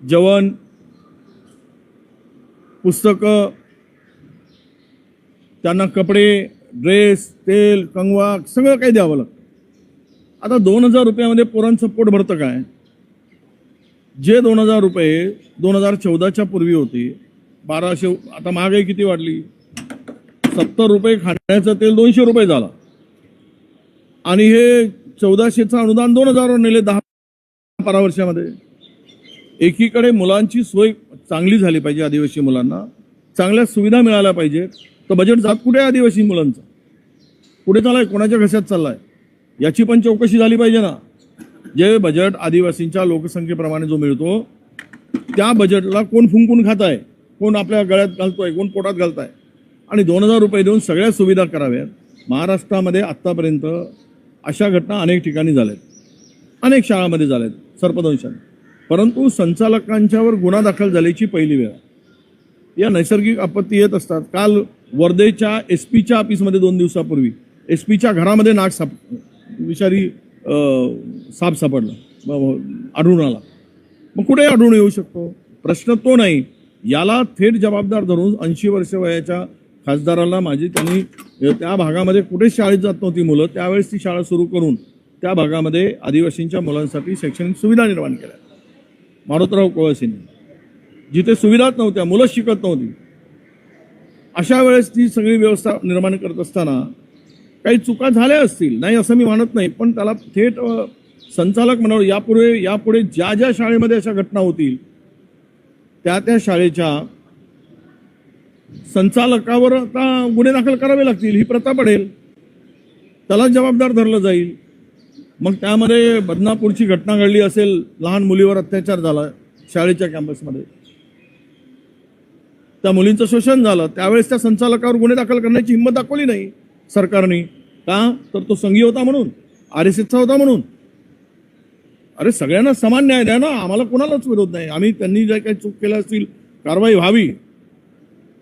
जेवण, पुस्तकं, त्यांना कपडे, ड्रेस, तेल, कंगवा सगळं काही द्यावं लागतं. आता 2000 रुपयामध्ये पोरांचं पोट भरतं काय? जे 2000 रुपये 2014च्या पूर्वी होते 1200, आता महागाई किती वाढली? 70 रुपये खाण्याचं तेल 200 रुपये झाला. आणि हे 1400चं अनुदान 2000 वर नेले 10-12 वर्षामध्ये. एकीकडे मुलांची सोय चांगली झाली पाहिजे, आदिवासी मुलांना चांगल्या सुविधा मिळाल्या पाहिजेत. तर बजेट जात कुठे आदिवासी मुलांचं? कुठे चाललाय? कोणाच्या घशात चाललाय? याची पण चौकशी झाली पाहिजे ना. जे बजेट आदिवासींच्या लोकसंख्येप्रमाणे जो मिळतो त्या बजेटला कोण फुंकून खात आहे, कोण आपल्या गळ्यात घालतोय, कोण पोटात घालताय. आणि 2000 रुपये देऊन सगळ्या सुविधा कराव्यात. महाराष्ट्रामध्ये आत्तापर्यंत अशा घटना अनेक ठिकाणी झाल्यात, अनेक शाळांमध्ये झाल्यात सर्पदंशाने. परंतु संचालकांच्यावर गुन्हा दाखल झाल्याची पहिली वेळ. या नैसर्गिक आपत्ती येत असतात. काल वर्धेच्या SP च्या ऑफिसमध्ये 2 दिवसापूर्वी SP च्या घरामध्ये विषारी साप सापडला, आढळून आला. मग कुठे आढळून येऊ शकतो? प्रश्न तो नाही. याला थेट जबाबदार धरून 80 वर्ष वयाच्या खासदाराला त्यांनी त्या भागामध्ये कुठे शाळेत जात नव्हती मुलं, त्यावेळेस ती शाळा सुरू करून त्या भागामध्ये आदिवासींच्या मुलांसाठी शैक्षणिक सुविधा निर्माण केल्या. मारुतराव कोळसेंनी, जिथे सुविधाच नव्हत्या, मुलं शिकत नव्हती, अशा वेळेस ती सगळी व्यवस्था निर्माण करत असताना काही चुका झाल्या असतील, नाही असं मी मानत नाही, पण त्याला थेट संचालक म्हणावं. यापुढे ज्या ज्या शाळेमध्ये अशा घटना होतील त्या शाळेच्या संचालकावर आता गुन्हे दाखल करावे लागतील. ही प्रथा पडेल, त्याला जबाबदार धरलं जाईल. मग त्यामध्ये बदनापूरची घटना घडली असेल, लहान मुलीवर अत्याचार झाला शाळेच्या कॅम्पसमध्ये, त्या मुलींचं शोषण झालं, त्यावेळेस त्या संचालकावर गुन्हे दाखल करण्याची हिंमत दाखवली नाही सरकारने. का? तर तो संघी होता म्हणून, RSSचा होता म्हणून. अरे सगळ्यांना समान न्याय द्या ना, आम्हाला कोणालाच विरोध नाही. त्यांनी जे काही चूक केल्या असतील कारवाई व्हावी.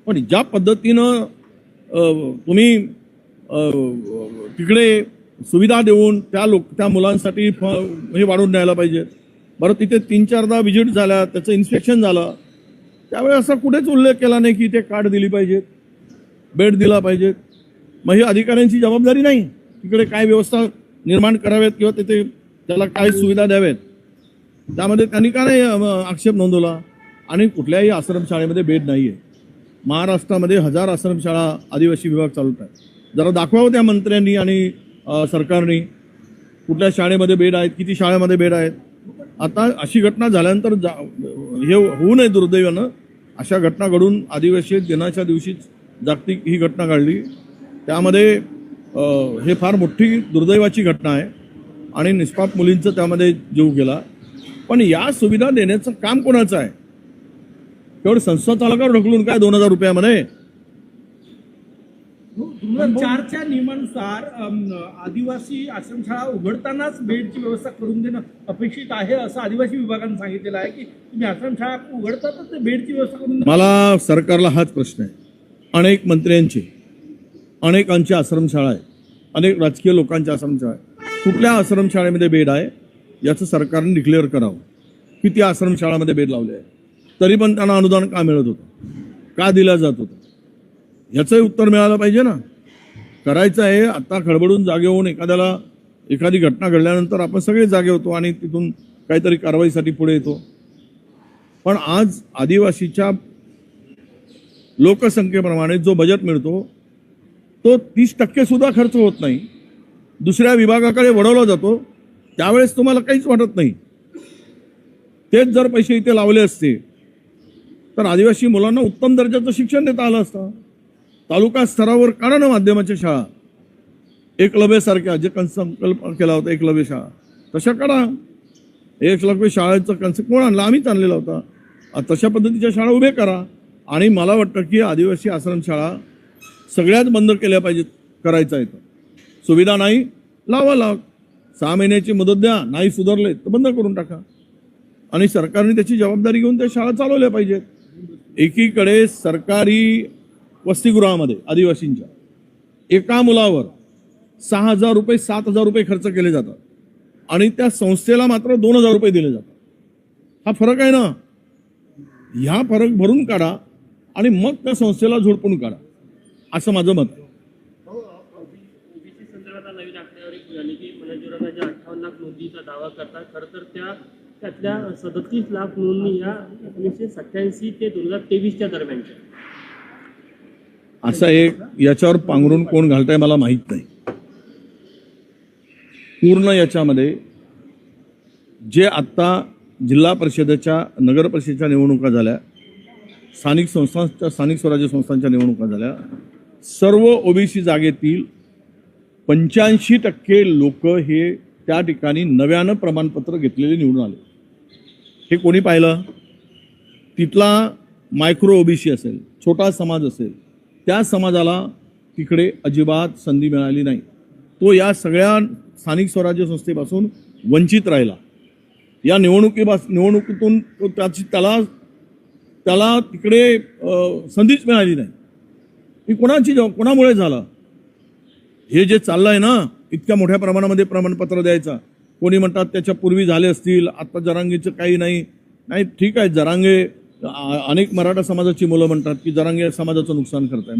पण ज्या पद्धतीनं तुम्ही तिकडे सुविधा देऊन त्या मुलांसाठी हे वाढवून द्यायला पाहिजे. बरं, तिथे 3-4दा व्हिजिट झाल्या, त्याचं इन्स्पेक्शन झालं, त्यावेळी असा कुठेच उल्लेख केला नाही की ते कार्ड दिली पाहिजेत, बेड दिला पाहिजेत. मग ही अधिकाऱ्यांची जबाबदारी नाही तिकडे काय व्यवस्था निर्माण कराव्यात किंवा तिथे त्याला काय सुविधा द्याव्यात, त्यामध्ये त्यांनी का नाही आक्षेप नोंदवला? आणि कुठल्याही आश्रमशाळेमध्ये बेड नाही आहे. महाराष्ट्रामध्ये 1000 आश्रमशाळा आदिवासी विभाग चालवत आहे. जरा दाखवावं त्या मंत्र्यांनी आणि सरकारने कुठल्या शाळेमध्ये बेड आहेत, किती शाळेमध्ये बेड आहेत. आता अशी घटना झाल्यानंतर हे होऊ नये दुर्दैवानं. अशा घटना घडून आदिवासी दिनाच्या दिवशीच जागतिक ही घटना घडली. त्यामध्ये हे फार मोठी दुर्दैवाची घटना आहे आणि निष्पाप मुलींचं त्यामध्ये जीव गेला. पण या सुविधा देण्याचं काम कोणाचं आहे? तेवढं संस्था चालकावर ढकलून काय 2000 रुपयामध्ये? 2004च्या नियमानुसार आदिवासी आश्रमशाळा उघडतानाच बेडची व्यवस्था करून देणं अपेक्षित आहे, असं आदिवासी विभागाने सांगितलेलं आहे की तुम्ही आश्रमशाळा उघडतातच बेडची व्यवस्था करून. मला सरकारला हाच प्रश्न आहे. अनेक मंत्र्यांचे, अनेकांच्या आश्रमशाळा आहे, अनेक राजकीय लोकांच्या आश्रमशाळा आहे. कुठल्या आश्रमशाळेमध्ये बेड आहे याचं सरकारने डिक्लेअर करावं. किती आश्रमशाळामध्ये बेड लावले आहे, तरी पण त्यांना अनुदान का मिळत होतं, का दिलं जात होतं, याचंही उत्तर मिळालं पाहिजे ना. करायचं आहे. आता खडबडून जागे होऊन एखादी घटना घडल्यानंतर आपण सगळे जागे होतो आणि तिथून काहीतरी कारवाईसाठी पुढे येतो. पण आज आदिवासीच्या लोकसंख्येप्रमाणे जो बजेट मिळतो तो 30% सुद्धा खर्च होत नाही, दुसऱ्या विभागाकडे वळवला जातो. त्यावेळेस तुम्हाला काहीच वाटत नाही. तेच जर पैसे इथे लावले असते तर आदिवासी मुलांना उत्तम दर्जाचं शिक्षण देता आलं असतं. तालुका स्तरावर काढा ना माध्यमाच्या शाळा, एकलव्यसारख्या, जे संकल्प केला होता एकलव्य शाळा, तशा काढा. एकलव्य शाळेचा कन्सेप्ट कोण आणला? आम्हीच आणलेला होता. तशा पद्धतीच्या शाळा उभे करा. आणि मला वाटतं की आदिवासी आश्रमशाळा सगळ्याच बंद केल्या पाहिजेत. करायचं आहे तर सुविधा नाही, लावा. 6 महिन्याची मुदत द्या, नाही सुधारले तर बंद करून टाका. आणि सरकारने त्याची जबाबदारी घेऊन त्या शाळा चालवल्या पाहिजेत. एकीकडे सरकारी वसतिगृहामध्ये आदिवासींच्या एका मुलावर 6000 रुपये 7000 रुपये खर्च केले जातात आणि त्या संस्थेला मात्र 2000 रुपये दिले जातात. हा फरक आहे ना. ह्या फरक भरून काढा आणि मग त्या संस्थेला झोडपून काढा, असं माझं मत आहे. ओबीसी संदर्भात नवीन आकडेवारी झाली की मनोज 58 लाख नोंदीचा दावा करतात. खरं तर त्यातल्या 37 लाख नोंदणी या 1987 ते 2023च्या दरम्यानच्या. असं एक याच्यावर पांघरून कोण घालताय मला माहीत नाही. पूर्ण याच्यामध्ये जे आत्ता जिल्हा परिषदेच्या नगर परिषदेच्या निवडणुका झाल्या, स्थानिक स्वराज्य संस्थांच्या निवडणुका झाल्या, सर्व ओबीसी जागेतील 85% लोक हे त्या ठिकाणी नव्यानं प्रमाणपत्र घेतलेले निवडून आले. हे कोणी पाहिलं? तिथला मायक्रो ओबीसी असेल, छोटा समाज असेल, त्या समाजाला तिकडे अजिबात संधी मिळाली नाही. तो या सगळ्या स्थानिक स्वराज्य संस्थेपासून वंचित राहिला. या निवडणुकीतून त्याला तिकडे संधीच मिळाली नाही. ही कोणामुळे झालं? हे जे चाललंय ना, इतक्या मोठ्या प्रमाणामध्ये प्रमाणपत्र द्यायचा. कोणी म्हणतात त्याच्या पूर्वी झाले असतील, आता जरांगेचं काही नाही. ठीक आहे, जरांगे अनेक मराठा समाजाची मुलं म्हणतात की जरांगे समाजाचं नुकसान करताय.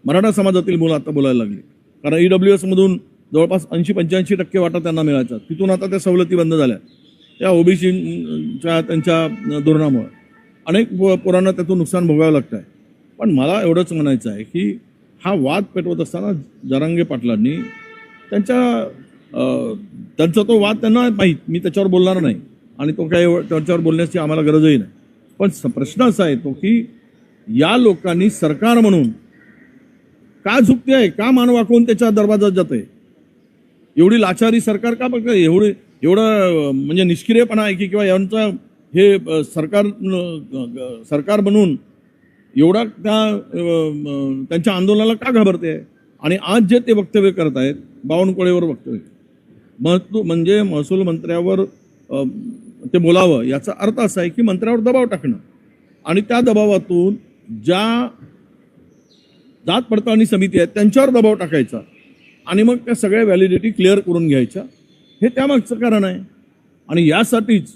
मराठा समाजातील मुलं आता बोलायला लागली, कारण EWS मधून जवळपास 80-85% वाटा त्यांना मिळायचा. तिथून आता त्या सवलती बंद झाल्या त्या ओबीसीच्या त्यांच्या धोरणामुळे. अनेक पोरांना त्यातून नुकसान भोगावं लागतं आहे. पण मला एवढंच म्हणायचं आहे की हा वाद पेटवत असताना जरांगे पाटलांनी त्यांचा तो वाद त्यांना माहीत, मी त्याच्यावर बोलणार नाही आणि तो काही त्याच्यावर बोलण्याची आम्हाला गरजही नाही. पण प्रश्न असा येतो की या लोकांनी सरकार म्हणून का झुकते आहे, का मान वाकवून त्याच्या दरवाजात जाते? एवढी लाचारी सरकार का बघ? एवढं म्हणजे निष्क्रियपणा आहे की किंवा यांचं हे सरकार बनून एवढा त्यांच्या आंदोलनाला का घाबरते? आणि आज जे ते वक्तव्य करत आहेत बावनकुळेवर वक्तव्य, म्हणजे महसूल मंत्र्यावर ते बोलावं, याचा अर्थ असा आहे की मंत्र्यावर दबाव टाकणं आणि त्या दबावातून ज्या जात पडताळणी समिती आहेत त्यांच्यावर दबाव टाकायचा आणि मग त्या सगळ्या व्हॅलिडिटी क्लिअर करून घ्यायच्या. हे त्यामागचं कारण आहे आणि यासाठीच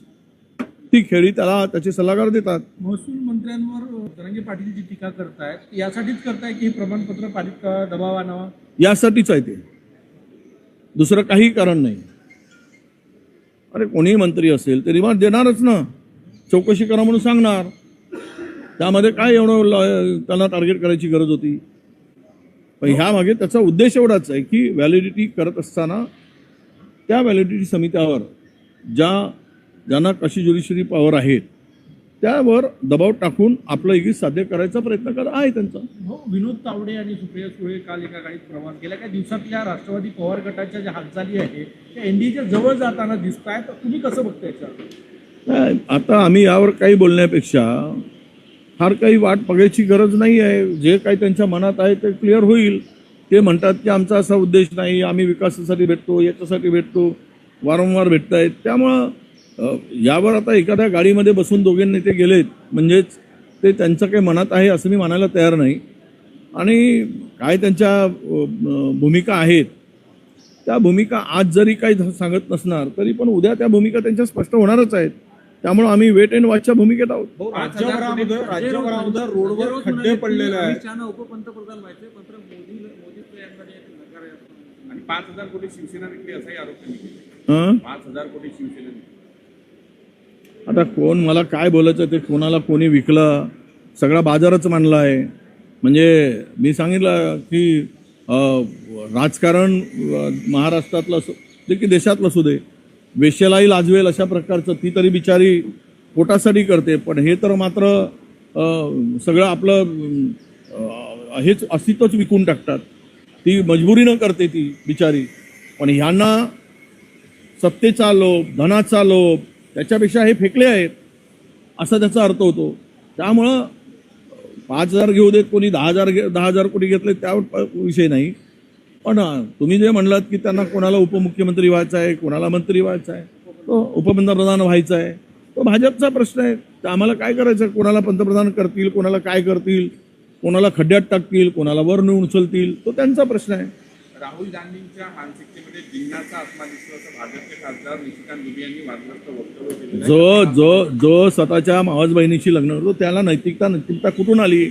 ती खेळी त्याला त्याचे सल्लागार देतात. महसूल मंत्र्यांवर जरांगे पाटील जी टीका करतायत यासाठीच करताय की हे प्रमाणपत्र पालित दबाव आणावा? यासाठीच आहे ते, दुसरं काही कारण नाही. अरे कोणीही मंत्री असेल ते रिमार्क देणारच ना, चौकशी करा म्हणून सांगणार. त्यामध्ये काय एवढं त्यांना टार्गेट करायची गरज होती? पण ह्या मागे त्याचा उद्देश एवढाच आहे की व्हॅलिडिटी करत असताना त्या व्हॅलिडिटी समित्यावर ज्यांना कशी ज्युडिशरी पॉवर आहेत त्यावर दबाव टाकून आपलं इगी साध्य करायचा प्रयत्न करत आहे त्यांचा. हो, विनोद तावडे आणि सुप्रिया सुळे काल एका गाडीत प्रवास गेल्या काही दिवसातल्या राष्ट्रवादी पवार गटाच्या ज्या हालचाली आहे त्या एनडीएच्या जवळ जाताना दिसत आहेत. तुम्ही कसं बघताय याच्यावर? आता आम्ही यावर काही बोलण्यापेक्षा फार काही वाट बघायची गरज नाही आहे. जे काही त्यांच्या मनात आहे ते क्लिअर होईल. ते म्हणतात की आमचा असा उद्देश नाही, आम्ही विकासासाठी भेटतो, याच्यासाठी भेटतो, वारंवार भेटत आहेत. त्यामुळं यावर आता एखाद्या गाडीमध्ये बसून दोघे नेते गेलेत म्हणजेच ते त्यांचं काही मनात आहे असं मी मानायला तयार नाही. आणि काय त्यांच्या भूमिका आहेत त्या भूमिका आज जरी काही सांगत नसणार तरी पण उद्या त्या भूमिका त्यांच्या स्पष्ट होणारच आहेत. त्यामुळे आम्ही वेट अँड वॉचच्या भूमिकेत आहोत. राज्यभरामध्ये रोडवर खड्डे पडलेले आहेत उपपंतप्रधान व्हायचे मात्र मोदी आणि 5,000 कोटी शिवसेना विकली असाही आरोप त्यांनी केला. 5,000 कोटी शिवसेना. आता कोण मला काय बोलायचं ते कोणाला कोणी विकलं, सगळा बाजारच मांडला आहे. म्हणजे मी सांगितलं की राजकारण महाराष्ट्रातलं असो ते की देशातलं असू दे, वेश्यालाही लाजवेल अशा प्रकारचं ती तरी बिचारी पोटासाठी करते. पण हे तर मात्र सगळं आपलं हेच अस्तित्वच विकून टाकतात. ती मजबुरीनं करते ती बिचारी. पण ह्यांना सत्तेचा लोभ, धनाचा लोभ, त्याच्यापेक्षा हे फेकले आहेत असा त्याचा अर्थ होतो. त्यामुळं 5,000 घेऊ देत, कोणी 10,000 कोटी घेतले त्यावर विषय नाही. पण तुम्ही जे म्हणलात की त्यांना कोणाला उपमुख्यमंत्री व्हायचं आहे, कोणाला मंत्री व्हायचं आहे, तो उपपंतप्रधान व्हायचा आहे, तो भाजपचा प्रश्न आहे. तर आम्हाला काय करायचं? कोणाला पंतप्रधान करतील, कोणाला काय करतील, कोणाला खड्ड्यात टाकतील, कोणाला वर नेऊन उचलतील, तो त्यांचा प्रश्न आहे. राहुल गांधींच्या मानसिकतेमध्ये जिन्नाचा आत्मा दिसतो असं भाजपचे खासदार निशिकांत दुबे यांनी वादग्रस्त वक्तव्य केलेलं आहे. जो स्वतःच्या मावस बहिणीशी लग्न करतो त्याला नैतिकता कुठून आली?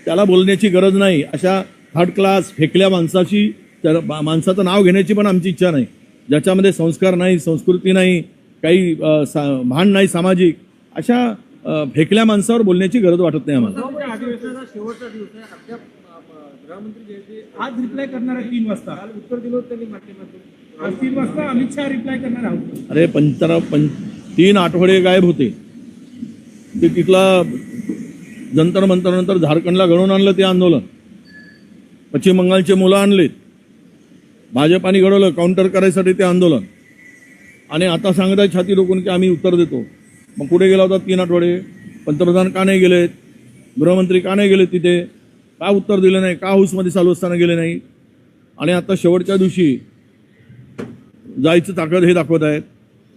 त्याला बोलण्याची गरज नाही. अशा थर्ड क्लास फेकल्या माणसाचं नाव घेण्याची पण आमची इच्छा नाही, ज्याच्यामध्ये संस्कार नाही, संस्कृती नाही, काही भान नाही सामाजिक. अशा फेकल्या माणसावर बोलण्याची गरज वाटत नाही आम्हाला. अधिवेशनाचा शेवटचा दिवस आहे. अद्याप गृहमंत्री जे ते आज रिप्लाय करणार आहे 3 वाजता. काल उत्तर दिलं होतं त्यांनी माध्यमातून. आज 3 वाजता अमित शहा रिप्लाय करणार आहोत. अरे 3 आठवडे गायब होते ते. तिथला जंतर मंतर नंतर झारखंडला घडवून आणलं ते आंदोलन. पश्चिम बंगालचे मुलं आणलेत, भाजपाने घडवलं काउंटर करायसाठी ते आंदोलन. आणि आता सांगत आहे छाती रोखून की आम्ही उत्तर देतो. मग कुठे गेला होता 3 आठवडे? पंतप्रधान का नाही गेलेत? गृहमंत्री का नाही गेलेत तिथे? का उत्तर दिलं नाही? का हाऊसमध्ये चालू असताना गेले नाही? आणि आता शेवटच्या दिवशी जायचं ताकद हे दाखवत आहेत.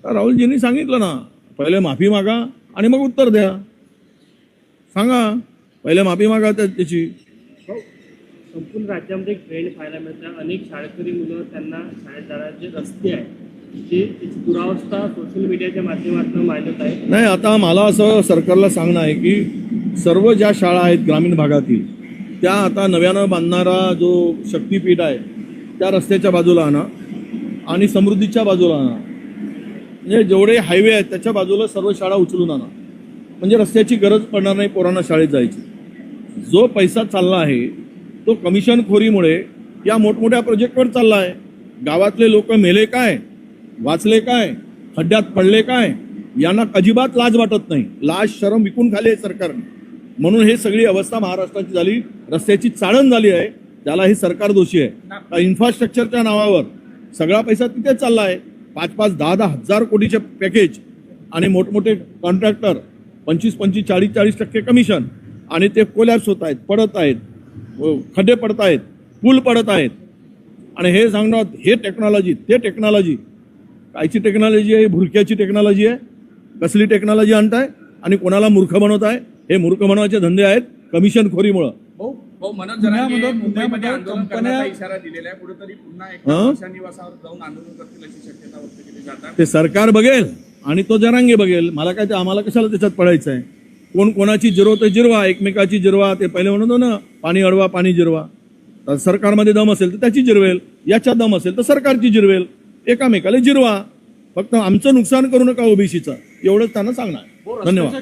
तर राहुलजींनी सांगितलं ना, पहिले माफी मागा आणि मग उत्तर द्या. सांगा, पहिले माफी मागा त्याची. संपूर्ण राज्यामध्ये एक ट्रेंड पाहायला मिळतं. अनेक शाळकरी मुलं त्यांना शाळेत जाणारे जे रस्ते आहेत त्याची दुरावस्था सोशल मीडियाच्या माध्यमातून मांडत आहे. नाही, आता मला असं सरकारला सांगणं आहे की सर्व ज्या शाळा आहेत ग्रामीण भागातील त्या आता नव्यानं बांधणारा जो शक्तीपीठ आहे त्या रस्त्याच्या बाजूला आणा आणि समृद्धीच्या बाजूला आणा. म्हणजे जेवढे हायवे आहेत त्याच्या बाजूला सर्व शाळा उचलून आणा, म्हणजे रस्त्याची गरज पडणार नाही पोरांना शाळेत जायची. जो पैसा चालला आहे तो कमिशनखोरीमुळे या मोठमोठ्या प्रोजेक्टवर चालला आहे. गावातले लोक मेले काय, वाचले काय, खड्ड्यात पडले काय, यांना अजिबात लाज वाटत नाही. लाज शरम विकून खाली आहे सरकारने. म्हणून हे सगळी अवस्था महाराष्ट्राची झाली. रस्त्याची चाळण झाली आहे, त्याला हे सरकार दोषी आहे. इन्फ्रास्ट्रक्चरच्या नावावर सगळा पैसा तिथे चालला आहे. 5-5, 10-10 हजार कोटीचे पॅकेज आणि मोठमोठे कॉन्ट्रॅक्टर 25-25, 40-40% कमिशन. आणि ते कोलॅप्स होत आहेत, पडत आहेत, खड्डे पडत आहेत, पूल पडत आहेत. आणि हे सांगणार हे टेक्नॉलॉजी ते टेक्नॉलॉजी. कायची टेक्नॉलॉजी आहे? भुरक्याची टेक्नॉलॉजी आहे. कसली टेक्नॉलॉजी आणताय आणि कोणाला मूर्ख बनवत आहे? हे मूर्ख बनवायचे धंदे आहेत कमिशनखोरीमुळे. मनोज जरांगे मुंबईमध्ये आंदोलन करण्याचा इशारा दिलेला आहे. कुठेतरी पुन्हा एकदा वर्षा निवासावर जाऊन आंदोलन करतील अशी शक्यता व्यक्त केली जातात. ते सरकार बघेल आणि तो जरांगे बघेल. मला काय ते आम्हाला कशाला त्याच्यात पडायचं आहे? कोण कोणाची जिरव ते जिरवा, एकमेकाची जिरवा. ते पहिले म्हणतो ना पाणी अडवा पाणी जिरवा. तर सरकारमध्ये दम असेल तर त्याची जिरवेल, याच्यात दम असेल तर सरकारची जिरवेल. एकामेकाला जिरवा. फक्त आमचं नुकसान करू नका ओबीसीचं, एवढंच त्यांना सांगणार. धन्यवाद.